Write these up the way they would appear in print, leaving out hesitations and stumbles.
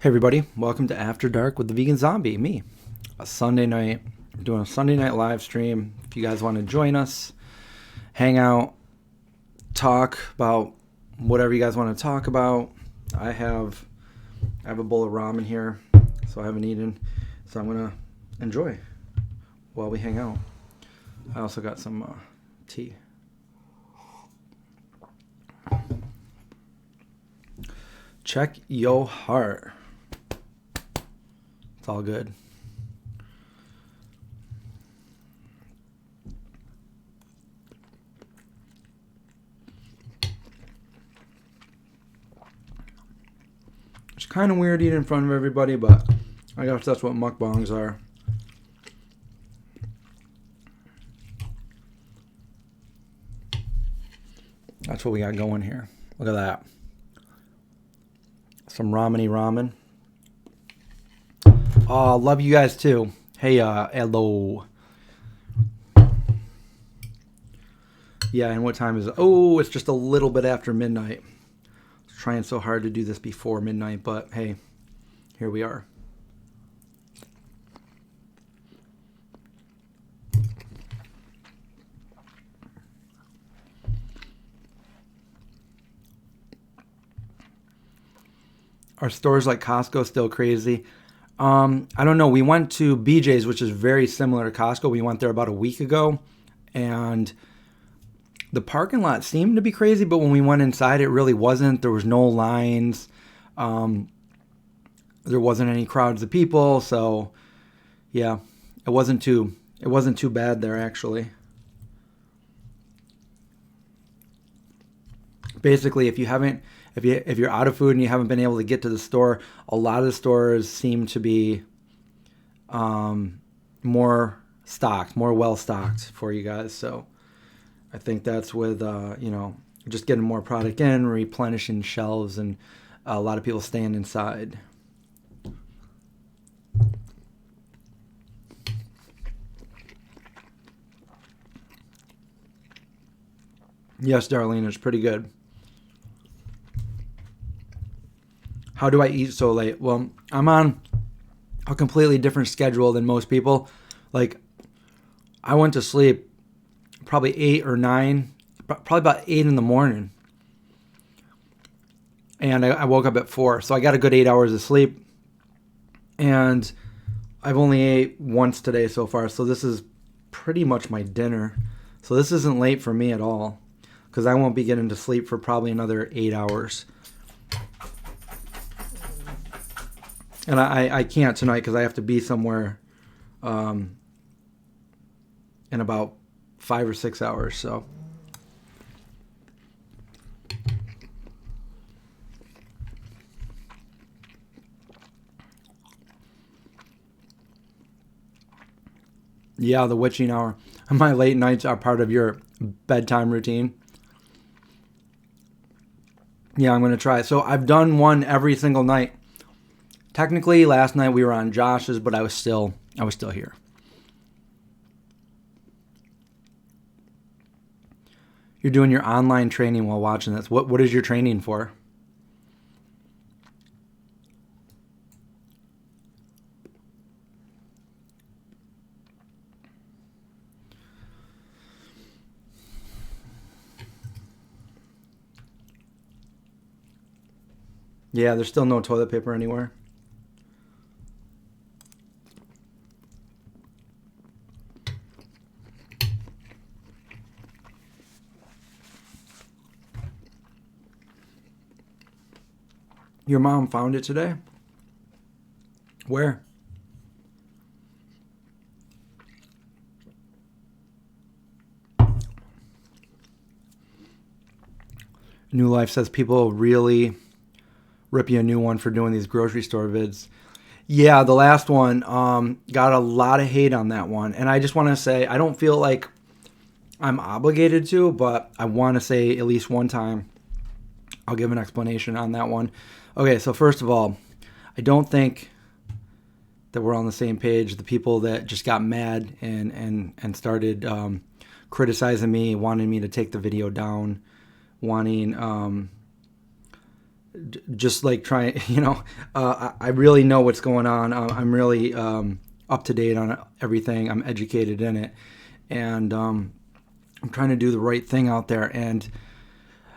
Hey everybody, welcome to After Dark with the Vegan Zombie, me. A Sunday night, we're doing a Sunday night live stream. If you guys want to join us, hang out, talk about whatever you guys want to talk about. I have a bowl of ramen here, so I haven't eaten, so I'm gonna enjoy while we hang out. I also got some tea. Check your heart. It's all good. It's kind of weird eating in front of everybody, but I guess that's what mukbangs are. That's what we got going here. Look at that. Some ramen-y ramen. Oh, love you guys too. Hey, hello. Yeah, and what time is it? Oh, it's just a little bit after midnight. I'm trying so hard to do this before midnight, but hey, here we are. Are stores like Costco still crazy? I don't know. We went to BJ's, which is very similar to Costco. We went there about a week ago, and the parking lot seemed to be crazy, but when we went inside, it really wasn't. There was no lines. There wasn't any crowds of people, so yeah, it wasn't too bad there actually. Basically, if you're out of food and you haven't been able to get to the store, a lot of the stores seem to be more stocked, more well stocked for you guys. So I think that's with just getting more product in, replenishing shelves, and a lot of people staying inside. Yes, Darlene, it's pretty good. How do I eat so late? Well, I'm on a completely different schedule than most people. Like, I went to sleep probably 8 or 9, probably about 8 in the morning. And I woke up at 4. So I got a good 8 hours of sleep. And I've only ate once today so far. So this is pretty much my dinner. So this isn't late for me at all, because I won't be getting to sleep for probably another 8 hours. And I can't tonight because I have to be somewhere in about 5 or 6 hours. So yeah, the witching hour. My late nights are part of your bedtime routine. Yeah, I'm going to try it. So I've done one every single night. Technically, last night we were on Josh's, but I was still here. You're doing your online training while watching this. What is your training for? Yeah, there's still no toilet paper anywhere. Your mom found it today? Where? New Life says people really rip you a new one for doing these grocery store vids. Yeah, the last one got a lot of hate on that one. And I just want to say, I don't feel like I'm obligated to, but I want to say at least one time I'll give an explanation on that one. Okay, so first of all, I don't think that we're on the same page. The people that just got mad and started criticizing me, wanting me to take the video down, wanting just like trying, I really know what's going on. I'm really up to date on everything. I'm educated in it, and I'm trying to do the right thing out there. And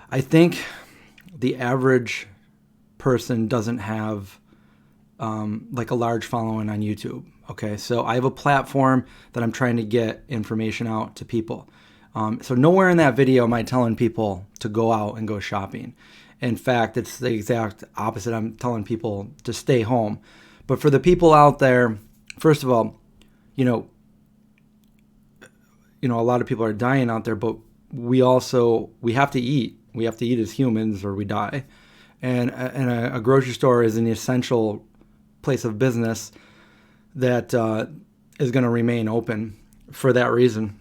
I think the average person doesn't have like a large following on YouTube. Okay, so I have a platform that I'm trying to get information out to people. So nowhere in that video am I telling people to go out and go shopping. In fact, it's the exact opposite. I'm telling people to stay home. But for the people out there, first of all, a lot of people are dying out there, but we have to eat. We have to eat as humans or we die. And a grocery store is an essential place of business that is going to remain open for that reason.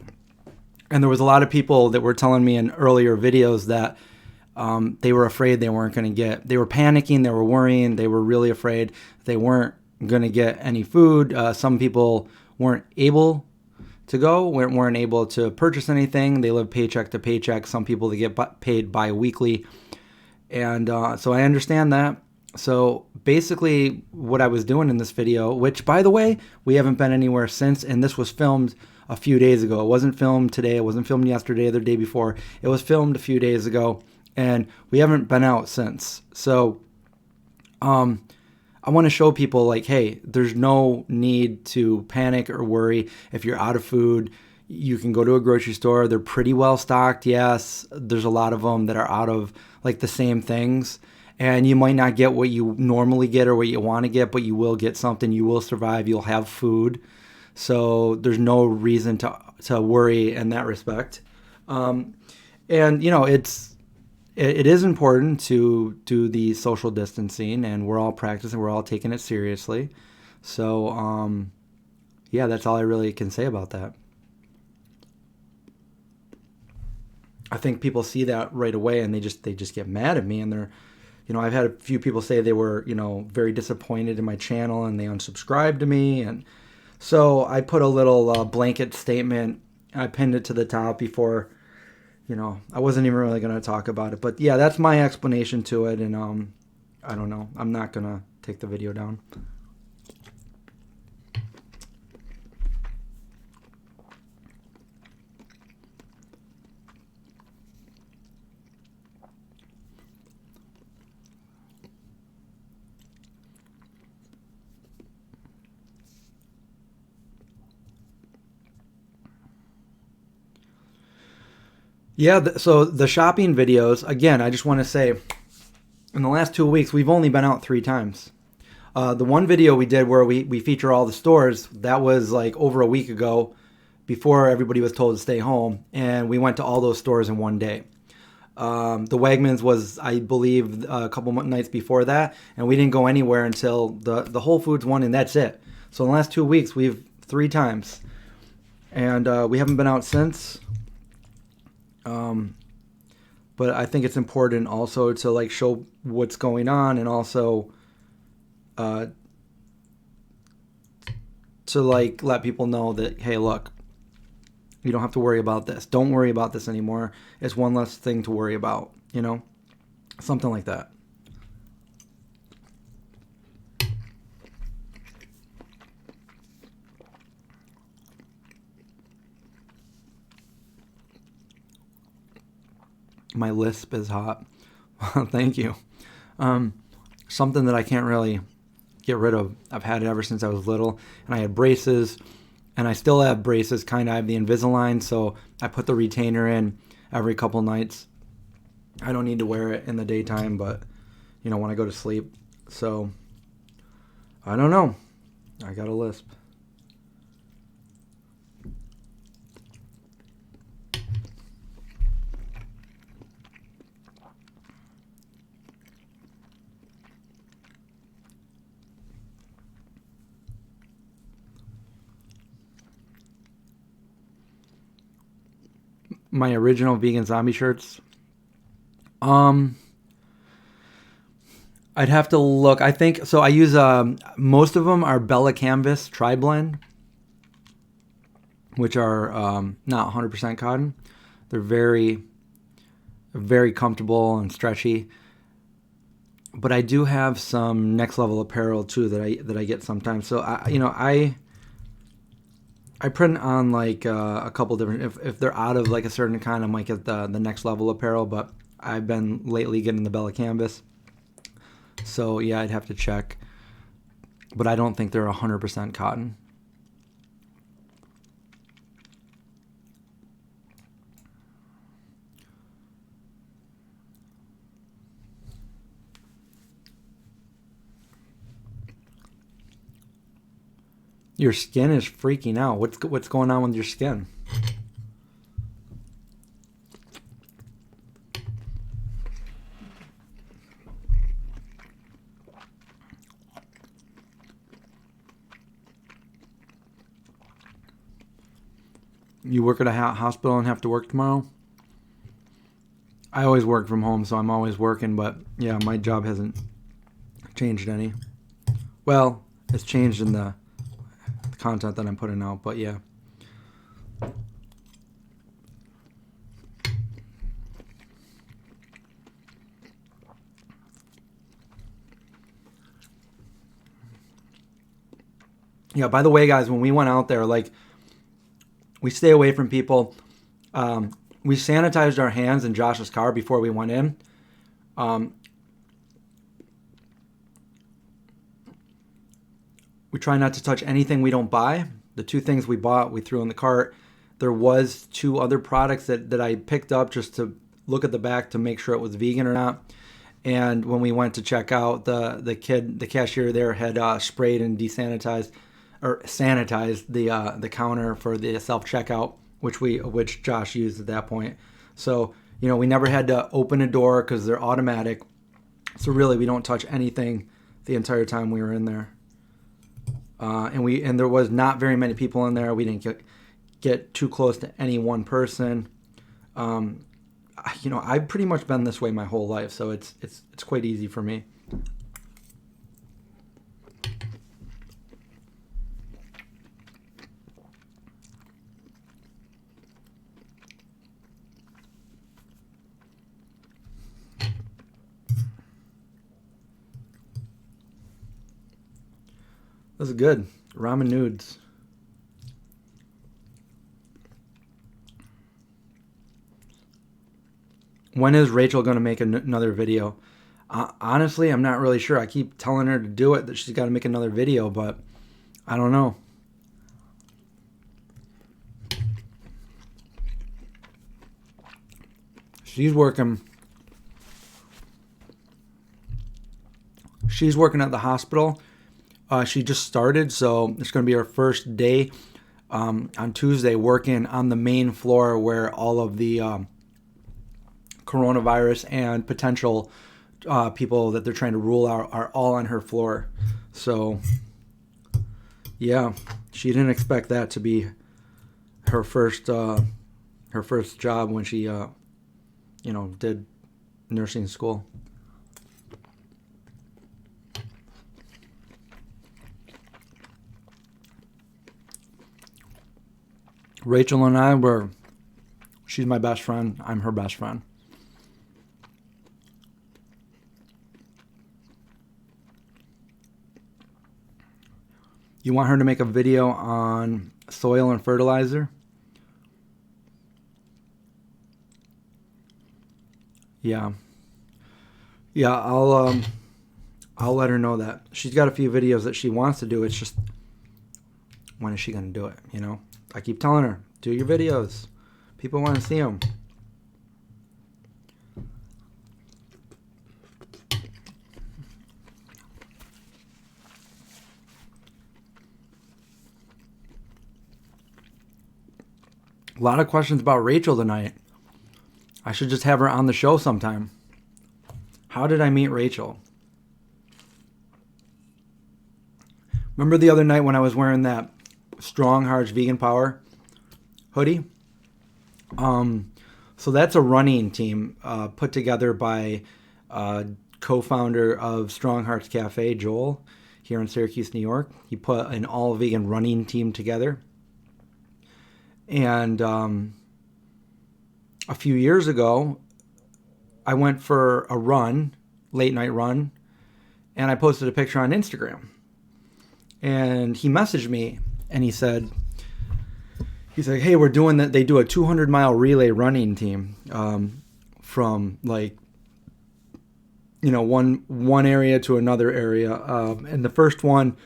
And there was a lot of people that were telling me in earlier videos that they were afraid they weren't going to get. They were panicking. They were worrying. They were really afraid they weren't going to get any food. Some people weren't able to go, weren't able to purchase anything. They live paycheck to paycheck. Some people, they get paid bi-weekly. And so I understand that. So basically what I was doing in this video, which by the way, we haven't been anywhere since, and this was filmed a few days ago. It wasn't filmed today. It wasn't filmed yesterday or the day before. It was filmed a few days ago, and we haven't been out since. So I want to show people like, hey, there's no need to panic or worry. If you're out of food, you can go to a grocery store. They're pretty well stocked. Yes, there's a lot of them that are out of like the same things. And you might not get what you normally get or what you want to get, but you will get something. You will survive. You'll have food. So there's no reason to worry in that respect. And, it is important to do the social distancing, and we're all practicing. We're all taking it seriously. So, that's all I really can say about that. I think people see that right away, and they just get mad at me, and they're, I've had a few people say they were, very disappointed in my channel, and they unsubscribed to me, and so I put a little blanket statement. I pinned it to the top before. I wasn't even really going to talk about it. But yeah, that's my explanation to it. And I don't know. I'm not going to take the video down. Yeah, so the shopping videos, again, I just want to say, in the last 2 weeks, we've only been out 3 times. The one video we did where we feature all the stores, that was like over a week ago, before everybody was told to stay home, and we went to all those stores in one day. The Wegmans was, I believe, a couple nights before that, and we didn't go anywhere until the Whole Foods one, and that's it. So in the last 2 weeks, we've 3 times, and we haven't been out since. But I think it's important also to like show what's going on, and also to like let people know that, hey, look, you don't have to worry about this. Don't worry about this anymore. It's one less thing to worry about, something like that. My Lisp is hot. Thank you. Something that I can't really get rid of. I've had it ever since I was little, and I had braces, and I still have braces. Kind of, I have the Invisalign, so I put the retainer in every couple nights. I don't need to wear it in the daytime, but when I go to sleep. So I don't know. I got a lisp. My original vegan zombie shirts. I'd have to look. I think so. I use most of them are Bella Canvas tri-blend, which are not 100% cotton. They're very, very comfortable and stretchy. but I do have some next level apparel too that I get sometimes. So I print on like a couple different. If they're out of like a certain kind, I might get the next level apparel. But I've been lately getting the Bella Canvas. So yeah, I'd have to check. But I don't think they're 100% cotton. Your skin is freaking out. What's going on with your skin? You work at a hospital and have to work tomorrow? I always work from home, so I'm always working. But yeah, my job hasn't changed any. Well, it's changed in the content that I'm putting out, but yeah. Yeah, by the way, guys, when we went out there, like, we stay away from people. We sanitized our hands in Josh's car before we went in. We try not to touch anything we don't buy. The 2 things we bought, we threw in the cart. There was 2 other products that I picked up just to look at the back to make sure it was vegan or not. And when we went to check out, the cashier there had sprayed and desanitized or sanitized the counter for the self checkout, which Josh used at that point. So we never had to open a door because they're automatic. So really, we don't touch anything the entire time we were in there. And there was not very many people in there. We didn't get too close to any one person. I've pretty much been this way my whole life, so it's quite easy for me. This is good. Ramen nudes. When is Rachel going to make another video? Honestly, I'm not really sure. I keep telling her to do it, that she's got to make another video, but I don't know. She's working at the hospital. She just started, so it's going to be her first day on Tuesday working on the main floor where all of the coronavirus and potential people that they're trying to rule out are all on her floor. So, yeah, she didn't expect that to be her first job when she did nursing school. Rachel and she's my best friend. I'm her best friend. You want her to make a video on soil and fertilizer? Yeah. Yeah, I'll let her know that. She's got a few videos that she wants to do. It's just, when is she going to do it, I keep telling her, do your videos. People want to see them. A lot of questions about Rachel tonight. I should just have her on the show sometime. How did I meet Rachel? Remember the other night when I was wearing that Strong Hearts Vegan Power hoodie? So that's a running team put together by co-founder of Strong Hearts Cafe, Joel, here in Syracuse, New York. He put an all-vegan running team together. And a few years ago, I went for a run, late night run, and I posted a picture on Instagram. And he messaged me and he's like, hey, we're doing that. They do a 200-mile relay running team from like, one area to another area. And the first one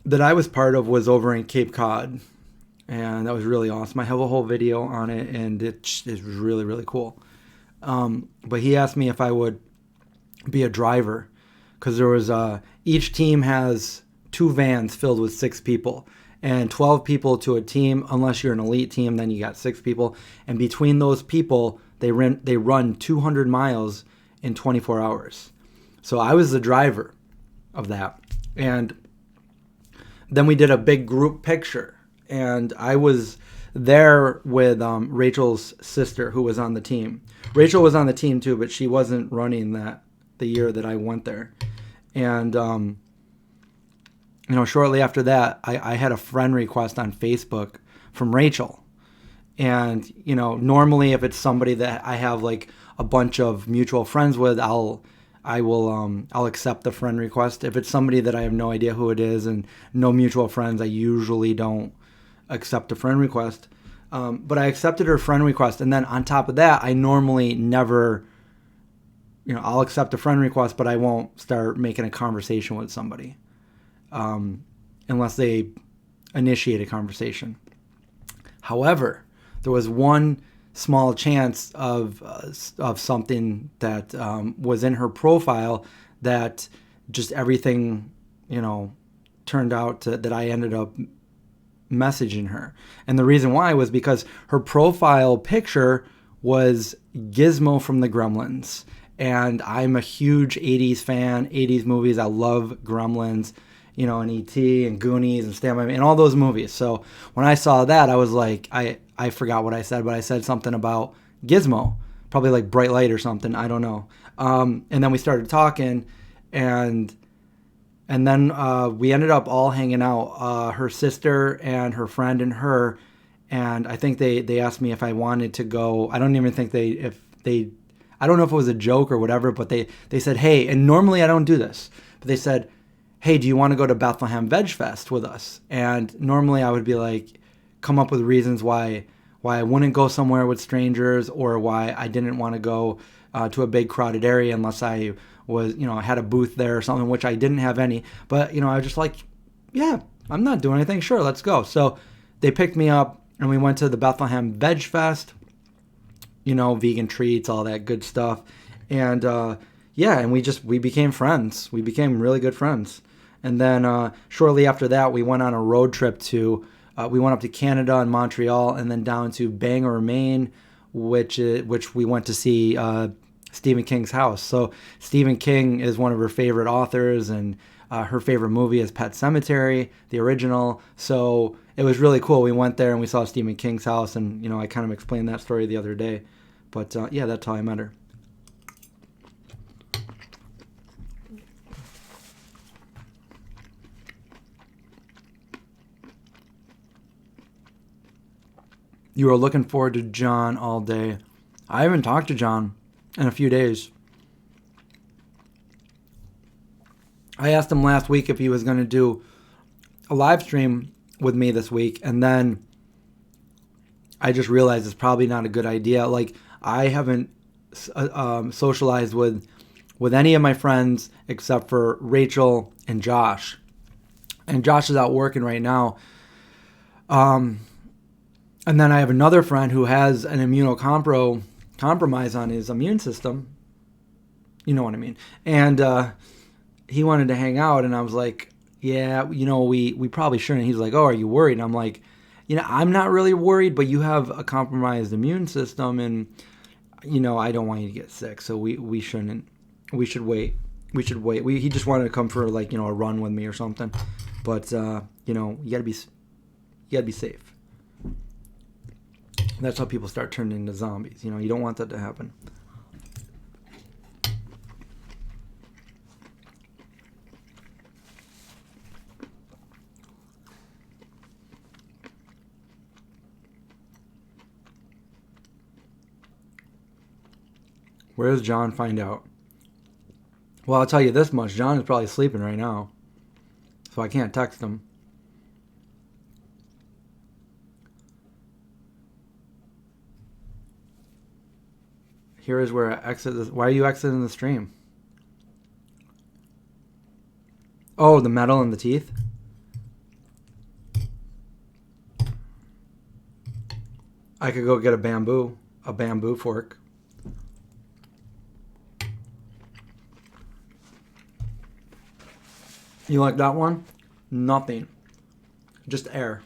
that I was part of was over in Cape Cod. And that was really awesome. I have a whole video on it, and it was really, really cool. But he asked me if I would be a driver, because there was each team has 2 vans filled with 6 people, and 12 people to a team. Unless you're an elite team, then you got 6 people, and between those people, they run 200 miles in 24 hours. So I was the driver of that, and then we did a big group picture, and I was there with Rachel's sister, who was on the team. Rachel was on the team too, but she wasn't running the year that I went there. And shortly after that, I had a friend request on Facebook from Rachel. And normally if it's somebody that I have like a bunch of mutual friends with, I'll accept the friend request. If it's somebody that I have no idea who it is and no mutual friends, I usually don't accept a friend request. But I accepted her friend request, and then on top of that, I normally never, I'll accept a friend request, but I won't start making a conversation with somebody unless they initiate a conversation. However, there was one small chance of something that was in her profile that just everything, turned out that I ended up messaging her. And the reason why was because her profile picture was Gizmo from the Gremlins. And I'm a huge 80s fan, 80s movies. I love Gremlins, and E.T. and Goonies and Stand By Me and all those movies. So when I saw that, I was like, I forgot what I said, but I said something about Gizmo, probably like Bright Light or something. I don't know. And then we started talking, and then we ended up all hanging out, her sister and her friend and her. And I think they asked me if I wanted to go. I don't even think I don't know if it was a joke or whatever, but they said, hey, and normally I don't do this, but they said, hey, do you want to go to Bethlehem Veg Fest with us? And normally I would be like, come up with reasons why I wouldn't go somewhere with strangers, or why I didn't want to go to a big crowded area unless I was, had a booth there or something, which I didn't have any. But, I was just like, yeah, I'm not doing anything. Sure, let's go. So they picked me up, and we went to the Bethlehem Veg Fest, vegan treats, all that good stuff. And, and we became friends. We became really good friends. And then shortly after that, we went on a road trip we went up to Canada and Montreal, and then down to Bangor, Maine, which we went to see Stephen King's house. So Stephen King is one of her favorite authors, and her favorite movie is Pet Sematary, the original. So it was really cool. We went there and we saw Stephen King's house, and I kind of explained that story the other day. But that's how I met her. You were looking forward to John all day. I haven't talked to John in a few days. I asked him last week if he was going to do a live stream with me this week, and then I just realized it's probably not a good idea. Like, I haven't socialized with any of my friends except for Rachel and Josh. And Josh is out working right now. And then I have another friend who has an immunocompromise on his immune system. You know what I mean? And he wanted to hang out, and I was like, yeah, we probably shouldn't. He's like, oh, are you worried? And I'm like, I'm not really worried, but you have a compromised immune system, and, I don't want you to get sick, so we shouldn't. We should wait. He just wanted to come for, like, a run with me or something. But, you gotta be safe. That's how people start turning into zombies. You don't want that to happen. Where does John find out? Well, I'll tell you this much. John is probably sleeping right now, so I can't text him. Here is where I exit this. Why are you exiting the stream? Oh, the metal in the teeth? I could go get a bamboo fork. You like that one? Nothing. Just air.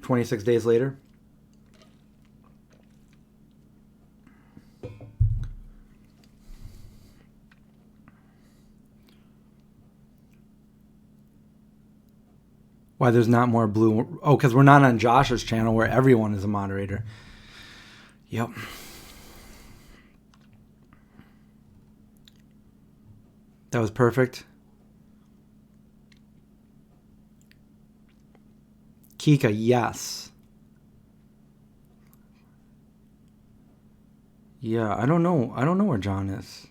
"26 days later." Why there's not more blue? Oh, because we're not on Josh's channel where everyone is a moderator. Yep. That was perfect. Kika, yes. Yeah, I don't know. I don't know where John is.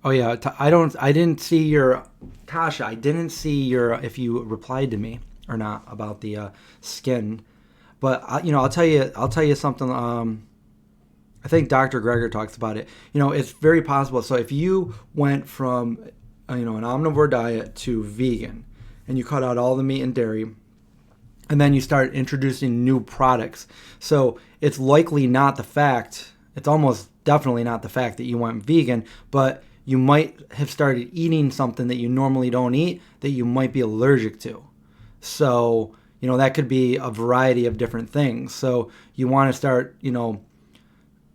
Oh yeah, I didn't see your, Tasha, I didn't see your, if you replied to me or not about the skin. But I'll tell you something. I think Dr. Greger talks about it. It's very possible. So if you went from an omnivore diet to vegan, and you cut out all the meat and dairy, and then you start introducing new products, so it's likely not the fact. It's almost definitely not the fact that you went vegan, but you might have started eating something that you normally don't eat that you might be allergic to. So, that could be a variety of different things. So you want to start,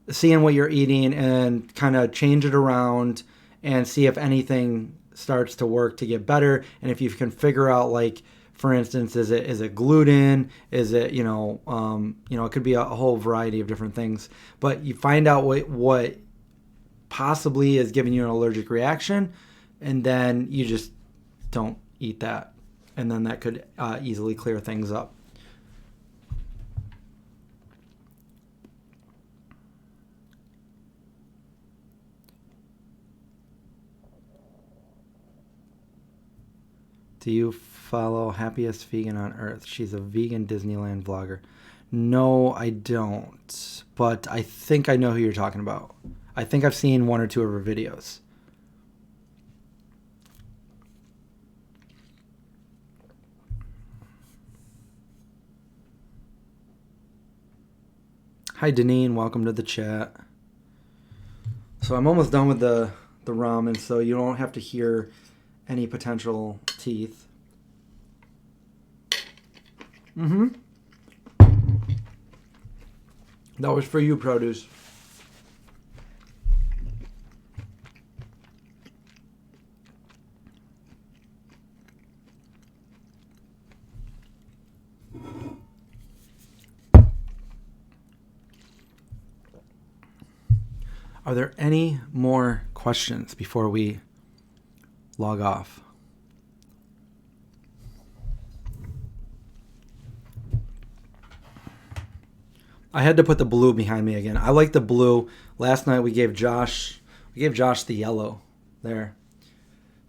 seeing what you're eating and kind of change it around and see if anything starts to work to get better. And if you can figure out, like, for instance, is it gluten? Is it, it could be a whole variety of different things. But you find out what possibly is giving you an allergic reaction, and then you just don't eat that. And then that could easily clear things up. Do you follow Happiest Vegan on Earth? She's a vegan Disneyland vlogger. No, I don't. But I think I know who you're talking about. I think I've seen one or two of her videos. Hi, Deneen. Welcome to the chat. So I'm almost done with the ramen, so you don't have to hear any potential teeth. That was for you, produce. Are there any more questions before we log off? I had to put the blue behind me again. I like the blue. Last night we gave Josh the yellow there.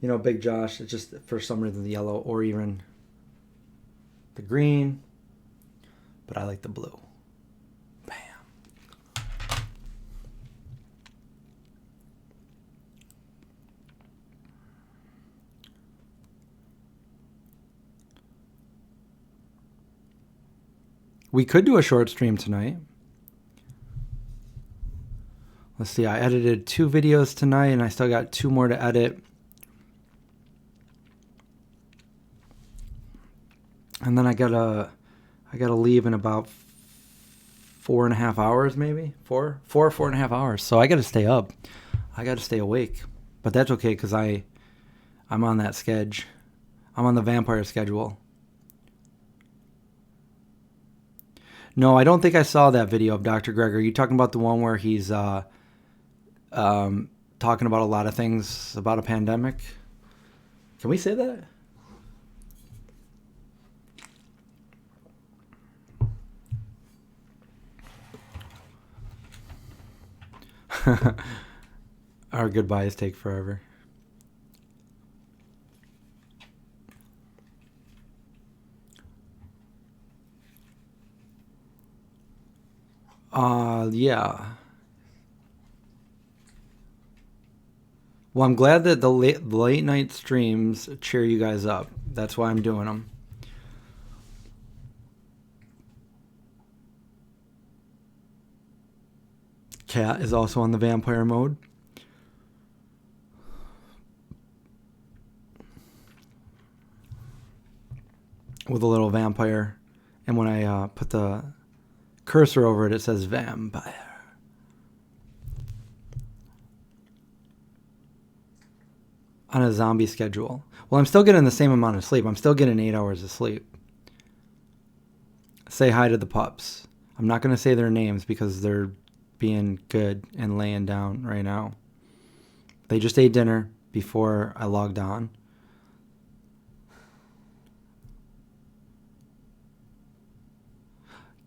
Big Josh, it's just for some reason the yellow, or even the green. But I like the blue. Bam. We could do a short stream tonight. Let's see, I edited 2 videos tonight and I still got 2 more to edit. And then I gotta leave in about 4.5 hours, maybe 4.5 hours. So I gotta stay up. I gotta stay awake. But that's okay because I'm on that schedule. I'm on the vampire schedule. No, I don't think I saw that video of Dr. Greger. Are you talking about the one where he's talking about a lot of things about a pandemic? Can we say that? Our goodbyes take forever. Yeah. Well, I'm glad that the late night streams cheer you guys up. That's why I'm doing them. Cat is also on the vampire mode. With a little vampire. And when I put the cursor over it, it says vampire. On a zombie schedule. Well, I'm still getting the same amount of sleep. I'm still getting 8 hours of sleep. Say hi to the pups. I'm not going to say their names because they're being good and laying down right now. They just ate dinner before I logged on.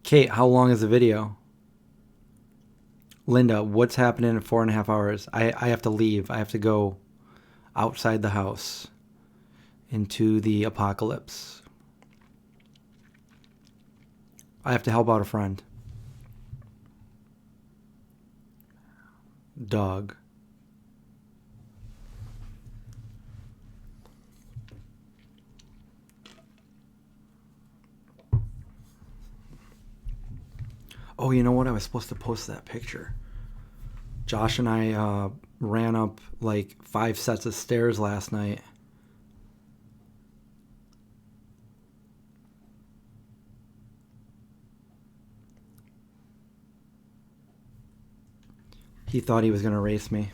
Kate, how long is the video? Linda, what's happening in 4.5 hours? I have to leave. I have to go outside the house into the apocalypse. I have to help out a friend. Dog. Oh, you know what? I was supposed to post that picture. Josh and I ran up like 5 sets of stairs last night. He thought he was going to race me.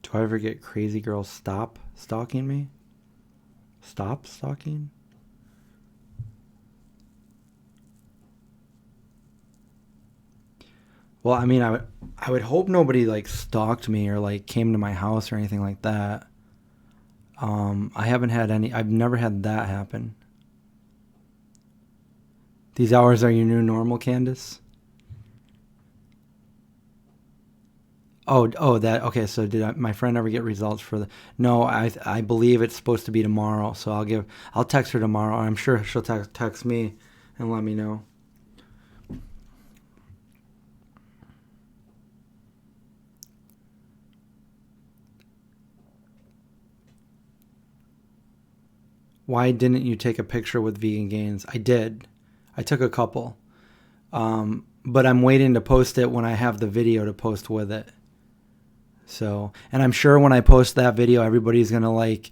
Do I ever get crazy girls stop stalking me? Stop stalking? Well, I mean, I would hope nobody like stalked me or like came to my house or anything like that. I haven't had any. I've never had that happen. These hours are your new normal, Candace? Oh, that okay. So did my friend ever get results for the? No, I believe it's supposed to be tomorrow. So I'll text her tomorrow. I'm sure she'll text me and let me know. Why didn't you take a picture with vegan gains? I did. I took a couple. But I'm waiting to post it when I have the video to post with it. So, and I'm sure when I post that video, everybody's going to like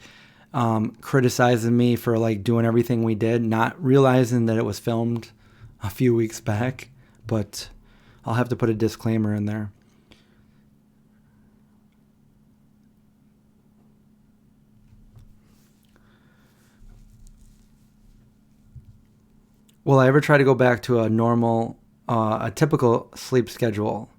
criticizing me for like doing everything we did, not realizing that it was filmed a few weeks back, but I'll have to put a disclaimer in there. Will I ever try to go back to a normal, a typical sleep schedule?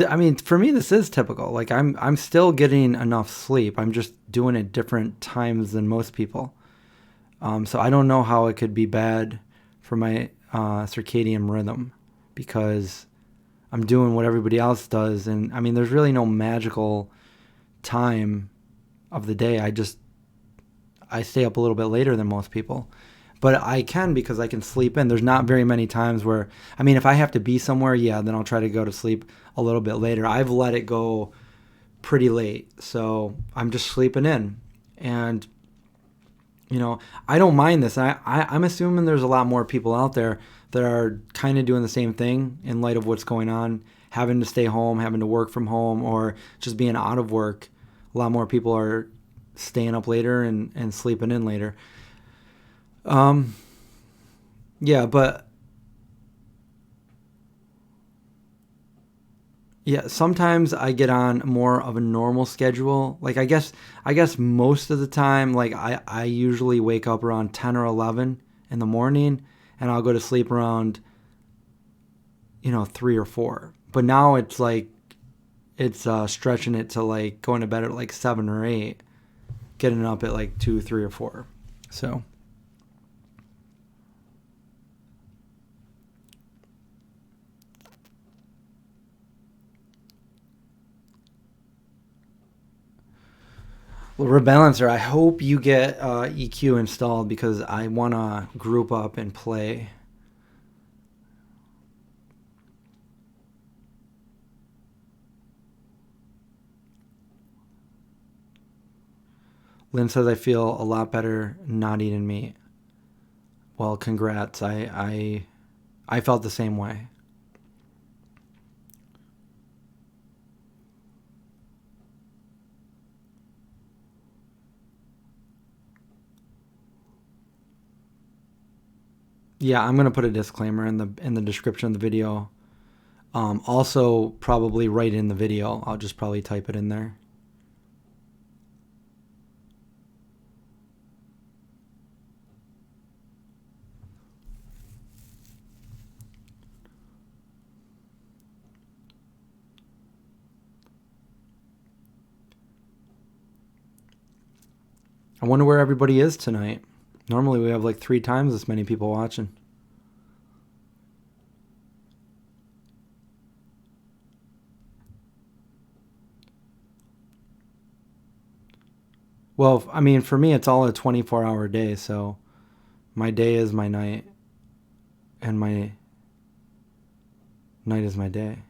I mean, for me, this is typical. Like I'm still getting enough sleep. I'm just doing it different times than most people. So I don't know how it could be bad for my circadian rhythm because I'm doing what everybody else does. And I mean, there's really no magical time of the day. I stay up a little bit later than most people. But I can because I can sleep in. There's not very many times where, I mean, if I have to be somewhere, yeah, then I'll try to go to sleep a little bit later. I've let it go pretty late. So I'm just sleeping in. And, you know, I don't mind this. I'm assuming there's a lot more people out there that are kind of doing the same thing in light of what's going on, having to stay home, having to work from home, or just being out of work. A lot more people are staying up later and sleeping in later. Yeah, but Yeah, sometimes I get on more of a normal schedule. Like I guess most of the time, like I usually wake up around 10 or 11 in the morning, and I'll go to sleep around 3 or 4. But now it's like it's stretching it to like going to bed at like 7 or 8, getting up at like 2, 3 or 4. So well, Rebalancer, I hope you get EQ installed because I want to group up and play. Lynn says I feel a lot better not eating meat. Well, congrats. I felt the same way. Yeah, I'm gonna put a disclaimer in the description of the video. Also, probably right in the video. I'll just probably type it in there. I wonder where everybody is tonight. Normally we have like 3 times as many people watching. Well, I mean, for me, it's all a 24-hour day, so my day is my night, and my night is my day.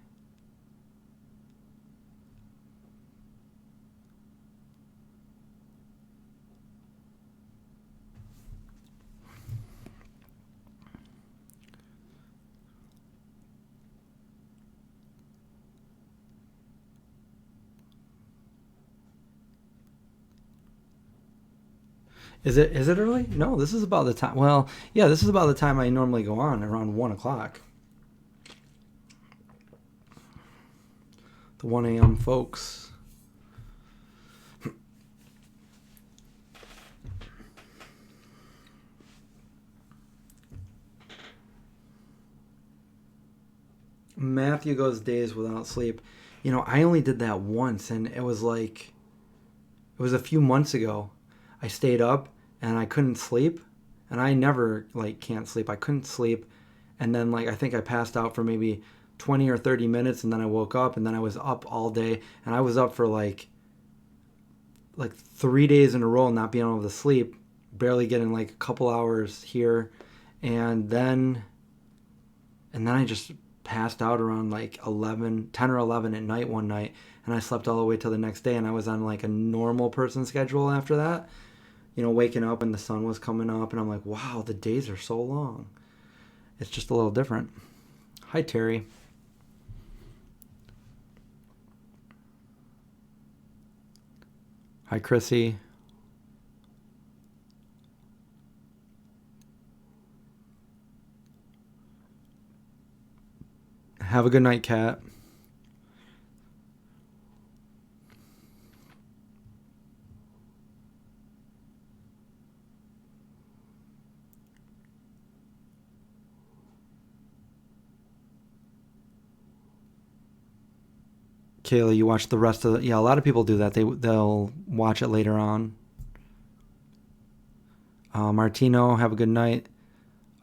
Is it early? No, this is about the time. Well, yeah, this is about the time I normally go on, around 1 o'clock. The 1 a.m. folks. Matthew goes days without sleep. I only did that once, and it was a few months ago. I stayed up and I couldn't sleep, and I never can't sleep. I couldn't sleep, and then I think I passed out for maybe 20 or 30 minutes, and then I woke up, and then I was up all day, and I was up for like 3 days in a row not being able to sleep, barely getting a couple hours here, and then I just passed out around 10 or 11 at night one night, and I slept all the way till the next day, and I was on a normal person schedule after that. Waking up and the sun was coming up, and I'm like, wow, the days are so long. It's just a little different. Hi, Terry. Hi, Chrissy. Have a good night, Kat. Kayla, you watch the rest of the... Yeah, a lot of people do that. They'll watch it later on. Martino, have a good night.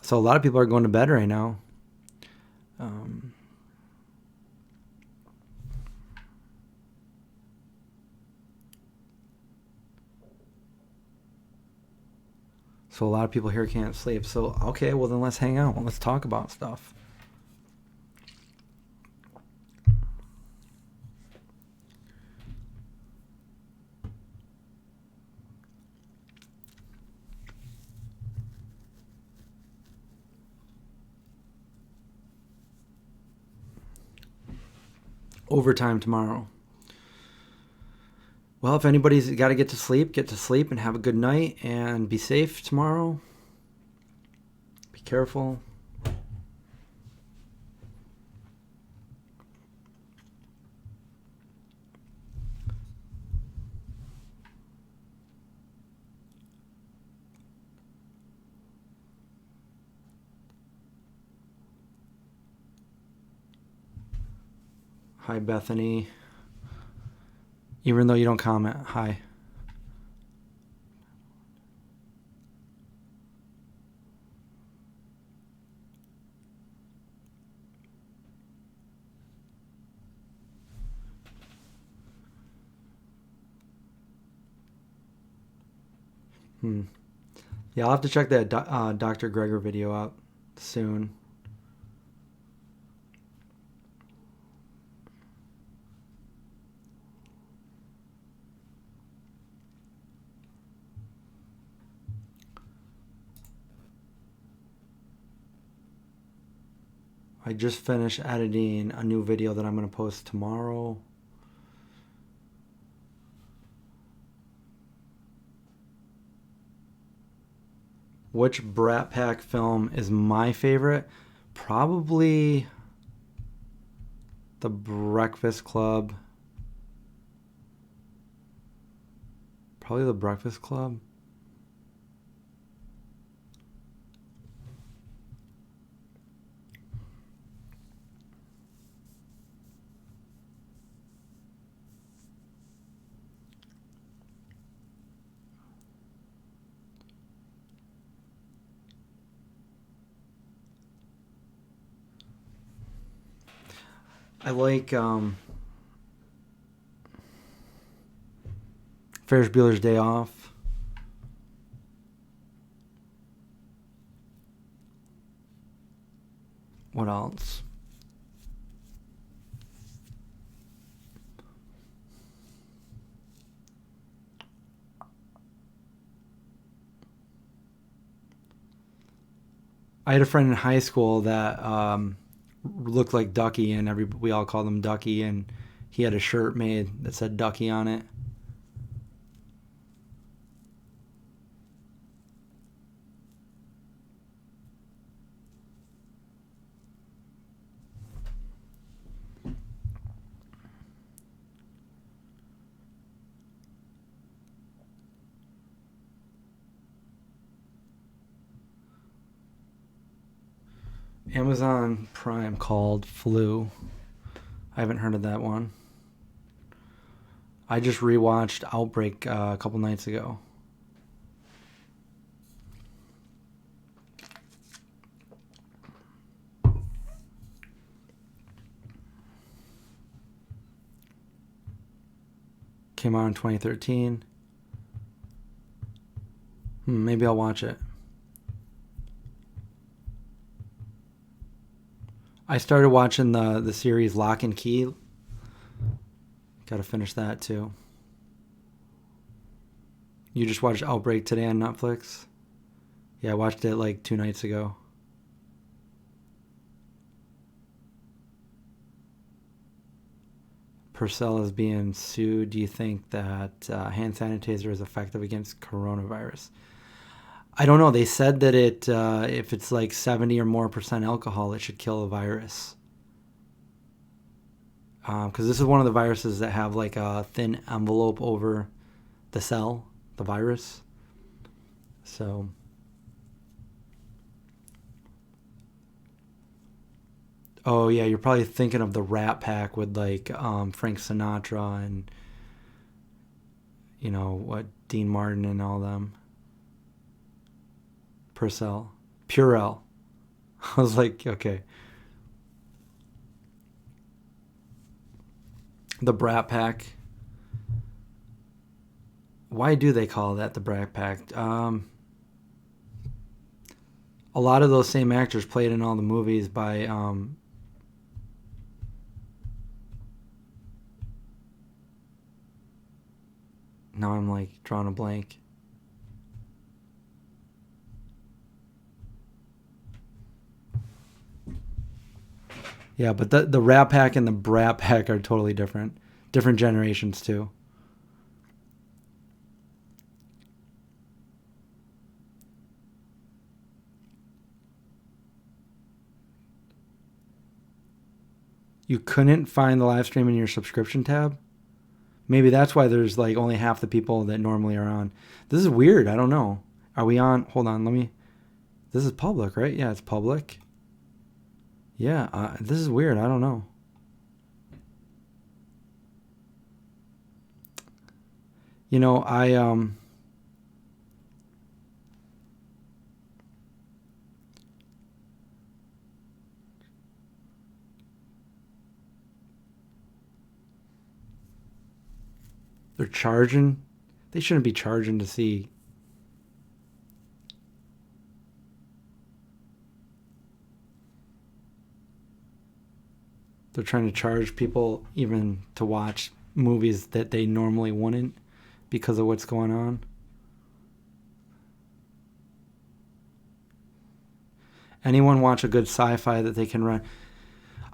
So a lot of people are going to bed right now. So a lot of people here can't sleep. So, okay, well then let's hang out. Let's talk about stuff. Overtime tomorrow. Well, if anybody's got to get to sleep and have a good night and be safe tomorrow. Be careful. Hi, Bethany. Even though you don't comment, hi. Yeah, I'll have to check that Dr. Gregor video out soon. I just finished editing a new video that I'm going to post tomorrow. Which Brat Pack film is my favorite? Probably The Breakfast Club. Probably The Breakfast Club. I like Ferris Bueller's Day Off. What else? I had a friend in high school that looked like Ducky, and we all called him Ducky, and he had a shirt made that said Ducky on it. Amazon Prime called Flu. I haven't heard of that one. I just rewatched Outbreak a couple nights ago. Came out in 2013. Maybe I'll watch it. I started watching the series Lock and Key. Got to finish that too. You just watched Outbreak today on Netflix? Yeah, I watched it like 2 nights ago. Purcell is being sued. Do you think that hand sanitizer is effective against coronavirus? I don't know. They said that if it's like 70 or more % alcohol, it should kill a virus. Because this is one of the viruses that have like a thin envelope over the cell, the virus. So, oh yeah, you're probably thinking of the Rat Pack with like Frank Sinatra and Dean Martin and all them. Purcell. Purell. I was like, okay. The Brat Pack. Why do they call that the Brat Pack? A lot of those same actors played in all the movies by now I'm like drawing a blank. Yeah, but the Rat Pack and the Brat Pack are totally different. Different generations, too. You couldn't find the live stream in your subscription tab? Maybe that's why there's like only half the people that normally are on. This is weird. I don't know. Are we on? Hold on. This is public, right? Yeah, it's public. Yeah, this is weird. I don't know. You know, they're charging. They shouldn't be charging to see. They're trying to charge people even to watch movies that they normally wouldn't because of what's going on. Anyone watch a good sci-fi that they can run?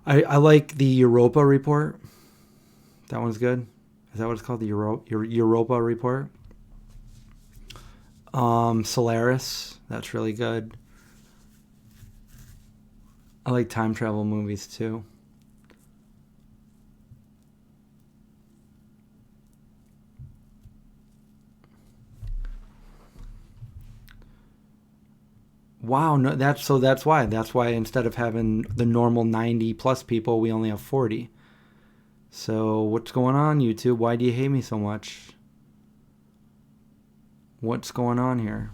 I like the Europa Report. That one's good. Is that what it's called? The Europa Report? Solaris. That's really good. I like time travel movies too. Wow, no, that's why. That's why instead of having the normal 90 plus people, we only have 40. So what's going on, YouTube? Why do you hate me so much? What's going on here?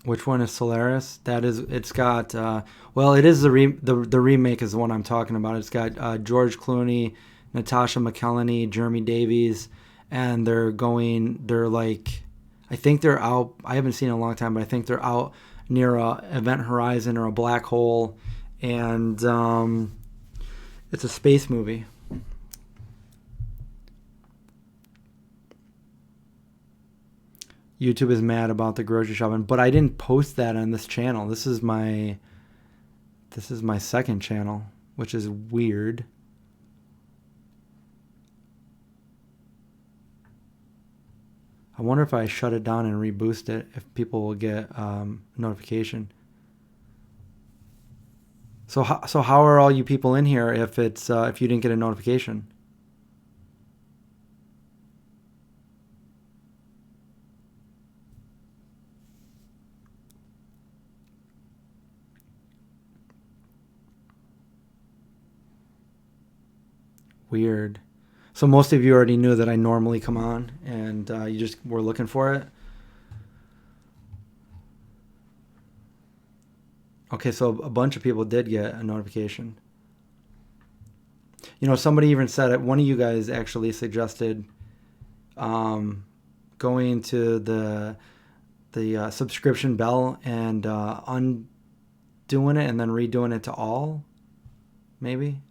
Which one is Solaris? That is, it's got, well, it is the remake is the one I'm talking about. It's got George Clooney, Natasha McElhenney, Jeremy Davies, and they're like, I think they're out, I haven't seen it in a long time, but I think they're out near a event horizon or a black hole, and it's a space movie. YouTube is mad about the grocery shopping, but I didn't post that on this channel. This is my second channel, which is weird. I wonder if I shut it down and reboost it, if people will get notification. So how are all you people in here if you didn't get a notification? Weird. So most of you already knew that I normally come on, and you just were looking for it. Okay, so a bunch of people did get a notification. You know, somebody even said it. One of you guys actually suggested going to the subscription bell and undoing it and then redoing it to all, maybe.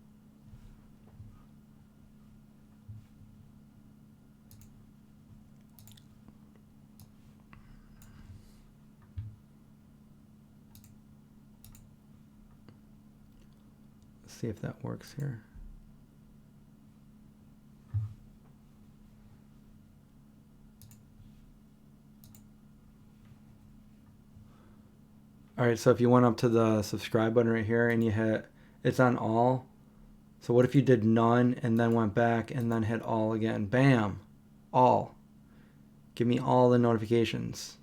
See if that works here. All right, so if you went up to the subscribe button right here and you hit, it's on all. So what if you did none and then went back and then hit all again? Bam, all. Give me all the notifications.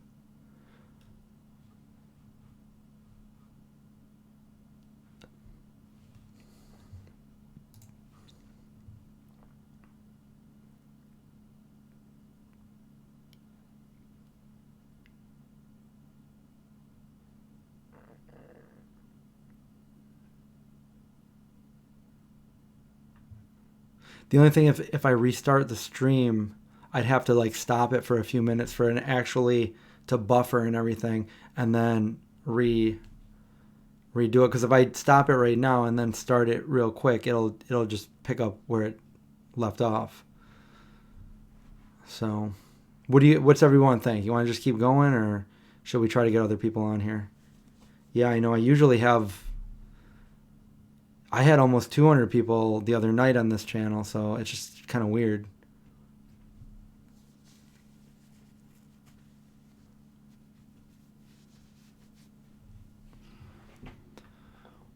The only thing, if I restart the stream, I'd have to like stop it for a few minutes for it actually to buffer and everything, and then redo it. Because if I stop it right now and then start it real quick, it'll just pick up where it left off. So, what's everyone think? You want to just keep going, or should we try to get other people on here? Yeah, I know. I had almost 200 people the other night on this channel, so it's just kind of weird.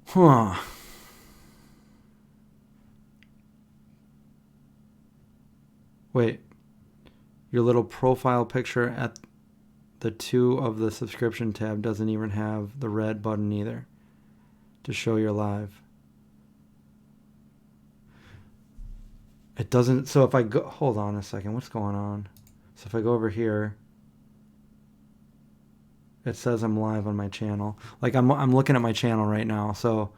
Huh. Wait. Your little profile picture at the 2 of the subscription tab doesn't even have the red button either to show you're live. It doesn't. So if I go, hold on a second, what's going on? So if I go over here, it says I'm live on my channel. Like I'm looking at my channel right now. So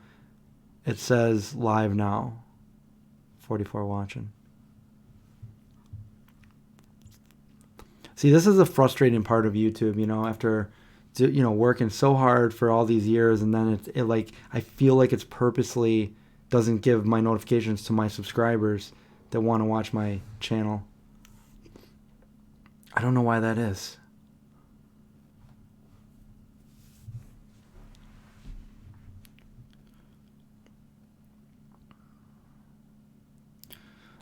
it says live now. 44 watching. See, this is a frustrating part of YouTube, you know, after, you know, working so hard for all these years, and then it like, I feel like it's purposely doesn't give my notifications to my subscribers that want to watch my channel. I don't know why that is.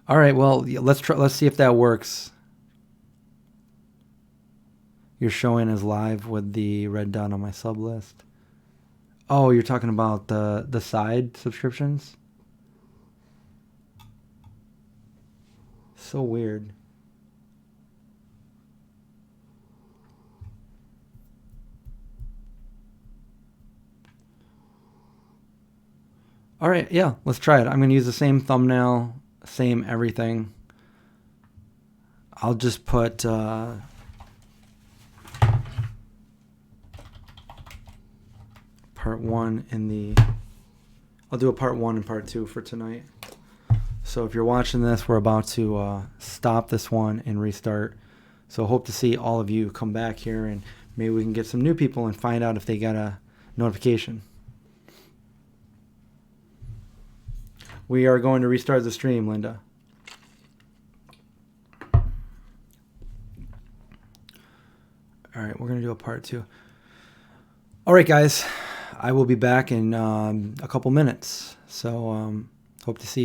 All right, well, let's try. Let's see if that works. You're showing as live with the red dot on my sub list. Oh, you're talking about the side subscriptions? So weird. All right, yeah, let's try it. I'm going to use the same thumbnail, same everything. I'll just put part 1 in the... I'll do a part 1 and part 2 for tonight. So if you're watching this, we're about to stop this one and restart. So hope to see all of you come back here, and maybe we can get some new people and find out if they got a notification. We are going to restart the stream, Linda. All right, we're going to do a part 2. All right, guys. I will be back in a couple minutes. So hope to see you.